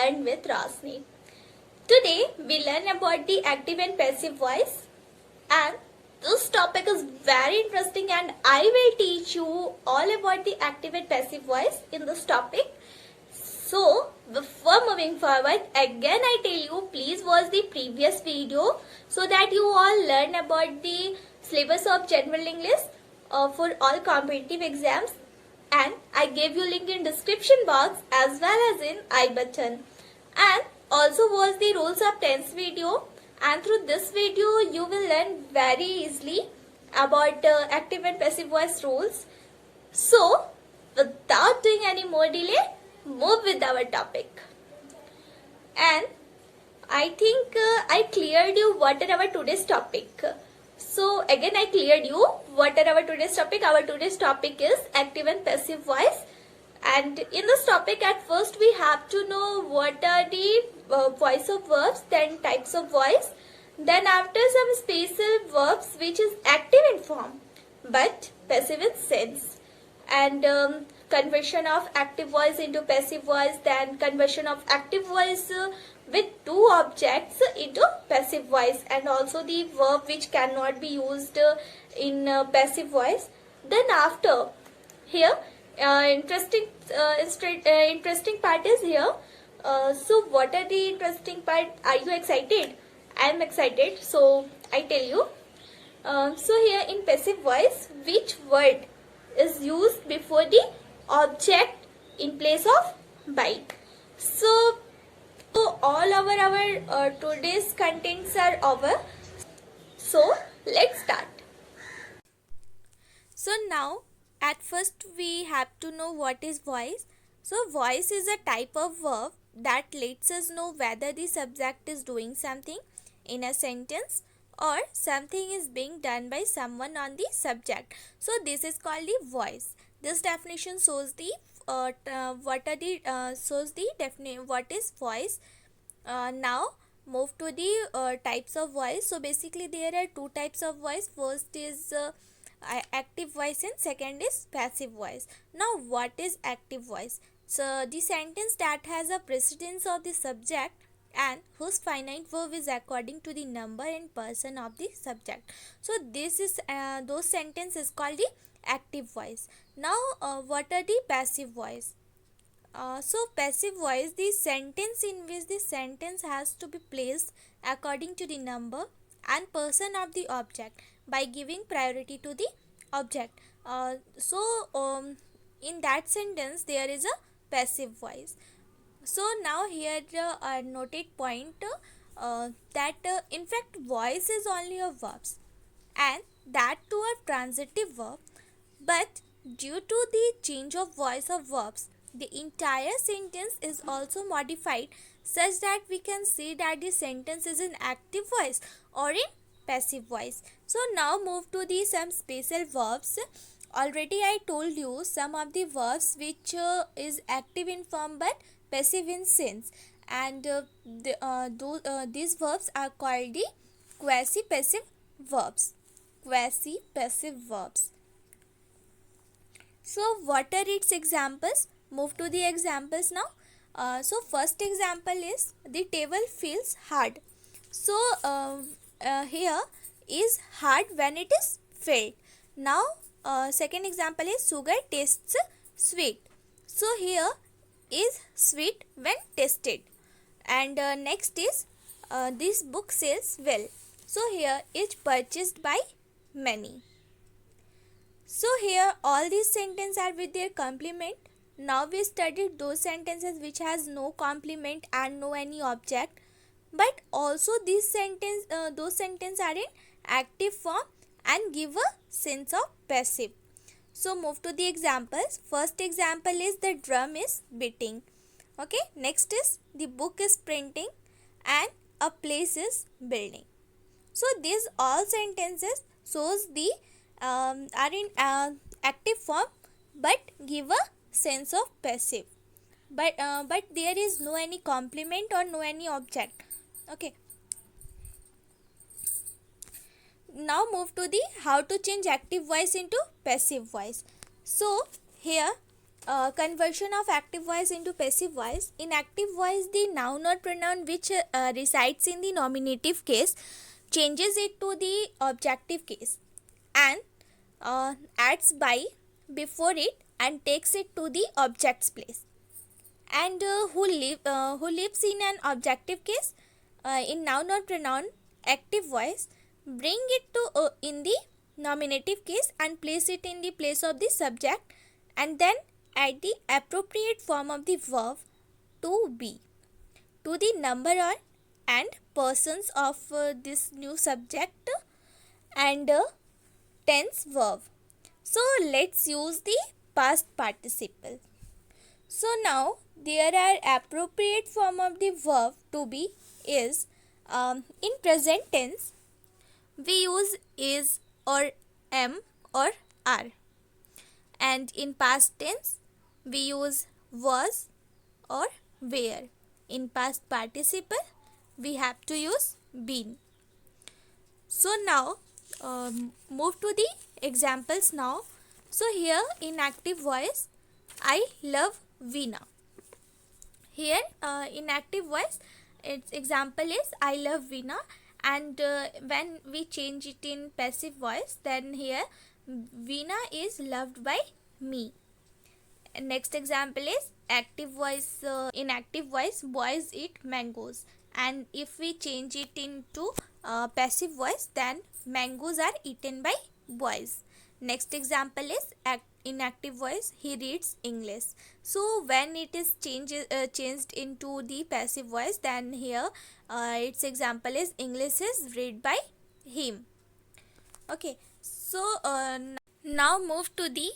Learn with Rosni. Today we learn about the active and passive voice, and this topic is very interesting and I will teach you all about the active and passive voice in this topic. So before moving forward, again I tell you, please watch the previous video so that you all learn about the syllabus of general English for all competitive exams, and I gave you link in description box as well as in I button. And also watch the rules of tense video, and through this video you will learn very easily about active and passive voice rules. So without doing any more delay, move with our topic. And I think I cleared you what are our today's topic. So again I cleared you what are our today's topic. Our today's topic is active and passive voice. And in this topic, at first we have to know what are the voice of verbs, then types of voice. Then after some special verbs which is active in form but passive in sense. And conversion of active voice into passive voice, then conversion of active voice with two objects into passive voice, and also the verb which cannot be used in passive voice. Then after here interesting part is here. So what are the interesting part? Are you excited? I am excited, so I tell you. So here in passive voice, which word is used before the object in place of by? So all our today's contents are over. So let's start. So now at first we have to know what is voice. So voice is a type of verb that lets us know whether the subject is doing something in a sentence or something is being done by someone on the subject. So this is called the voice. This definition shows the what is voice. Now move to the types of voice. So basically there are two types of voice. First is active voice and second is passive voice. Now what is active voice? So the sentence that has a precedence of the subject and whose finite verb is according to the number and person of the subject. So this is those sentences called the active voice. Now what are the passive voice? So passive voice, the sentence in which the sentence has to be placed according to the number and person of the object by giving priority to the object. In that sentence there is a passive voice. So now here a noted point that in fact voice is only a verbs, and that too a transitive verb, but due to the change of voice of verbs, the entire sentence is also modified such that we can say that the sentence is in active voice or in passive voice. So now move to the some special verbs. Already I told you some of the verbs which is active in form but passive in sense, and these verbs are called the quasi-passive verbs. Quasi-passive verbs. So what are its examples? Move to the examples now. So first example is the table feels hard. So here is hard when it is filled. Now second example is sugar tastes sweet. So here is sweet when tasted. And next is this book sells well. So here is purchased by many. So here all these sentences are with their complement. Now we studied those sentences which has no complement and no any object, but also these those sentences are in active form and give a sense of passive. So move to the examples. First example is the drum is beating. Okay, next is the book is printing and a place is building. So these all sentences shows the are in active form but give a sense of passive, but there is no any complement or no any object. Okay, now move to the how to change active voice into passive voice. So here conversion of active voice into passive voice. In active voice, the noun or pronoun which resides in the nominative case changes it to the objective case and adds by before it and takes it to the object's place. And who lives in an objective case, in noun or pronoun active voice, bring it to in the nominative case and place it in the place of the subject, and then add the appropriate form of the verb to be to the number or and persons of this new subject and tense verb. So let's use the past participle. So now there are appropriate form of the verb to be is, in present tense we use is or am or are, and in past tense we use was or were. In past participle we have to use been. So now move to the examples now. So here in active voice, I love Veena. Here in active voice, its example is I love Veena, and when we change it in passive voice, then here Veena is loved by me. And next example is active voice. In active voice, boys eat mangoes, and if we change it into passive voice, then mangoes are eaten by boys. Next example is in active voice, he reads English. So when it is changed into the passive voice, then here its example is English is read by him. Okay, so now move to the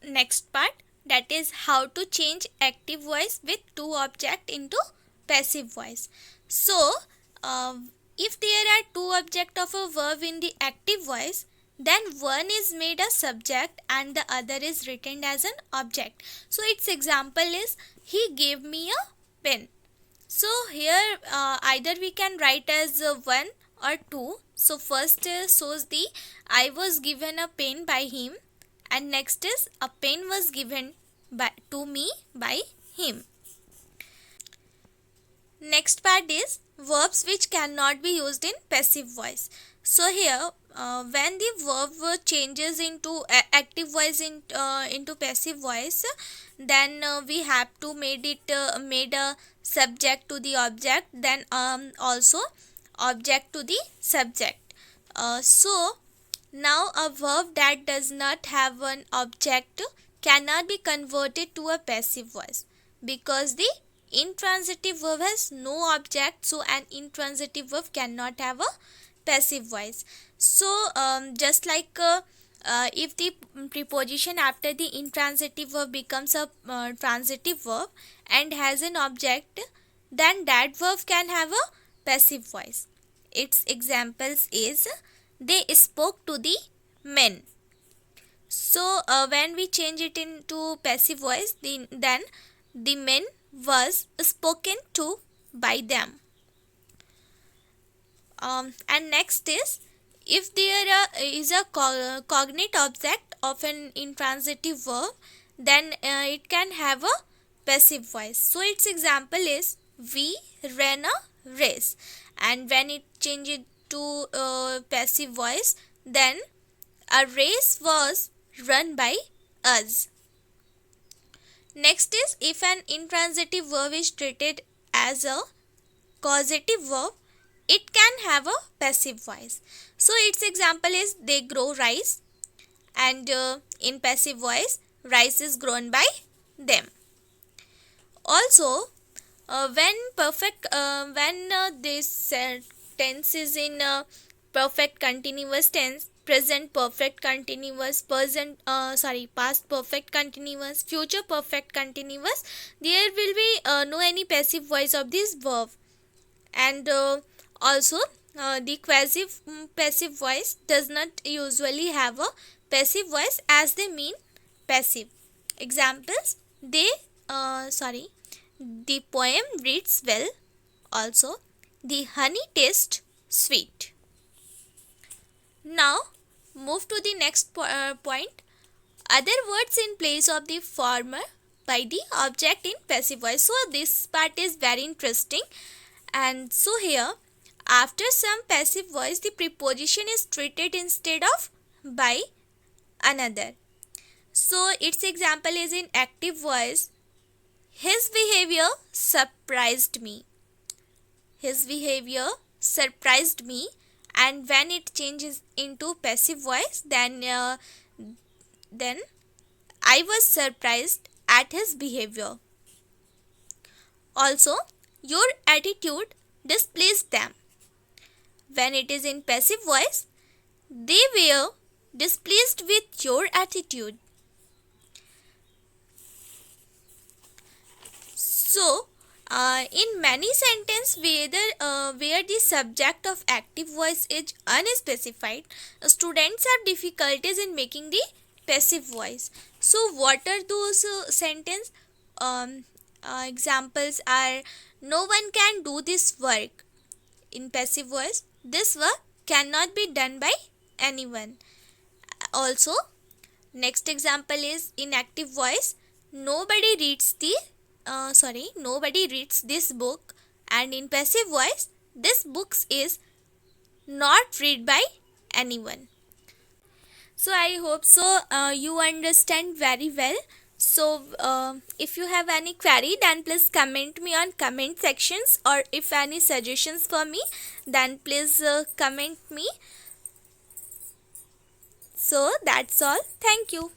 next part, that is how to change active voice with two object into passive voice. So if there are two object of a verb in the active voice, then one is made a subject and the other is written as an object. So its example is he gave me a pen. So here either we can write as 1 or 2. So first shows the I was given a pen by him, and next is a pen was given to me by him. Next part is verbs which cannot be used in passive voice. So here when the verb changes into active voice into passive voice, then we have to made a subject to the object, then also object to the subject. So now a verb that does not have an object cannot be converted to a passive voice because the intransitive verb has no object, so an intransitive verb cannot have a passive voice. So just like if the preposition after the intransitive verb becomes a transitive verb and has an object, then that verb can have a passive voice. Its examples is they spoke to the men. So when we change it into passive voice, then the men was spoken to by them. And next is if there is a cognate object of an intransitive verb, then it can have a passive voice. So its example is we ran a race, and when it changes to passive voice, then a race was run by us. Next is if an intransitive verb is treated as a causative verb, it can have a passive voice. So its example is they grow rice, and in passive voice rice is grown by them. Also when this tense is in perfect continuous tense, present perfect continuous, past perfect continuous, future perfect continuous, there will be no any passive voice of this verb. And also the quasi passive voice does not usually have a passive voice as they mean passive. Examples, the poem reads well. Also the honey tastes sweet. Now move to the next point, other words in place of the former by the object in passive voice. So this part is very interesting. And so here, after some passive voice, the preposition is treated instead of by another. So its example is in active voice. His behavior surprised me. His behavior surprised me. And when it changes into passive voice, then I was surprised at his behavior. Also, your attitude displeased them. When it is in passive voice, they were displeased with your attitude. So, in many sentences where the subject of active voice is unspecified, students have difficulties in making the passive voice. So, what are those sentence examples are: no one can do this work. In passive voice, this work cannot be done by anyone. Also, next example is in active voice, nobody reads this book. And in passive voice, this book is not read by anyone. So I hope so you understand very well. So if you have any query, then please comment me on comment sections, or if any suggestions for me, then please comment me. So that's all. Thank you.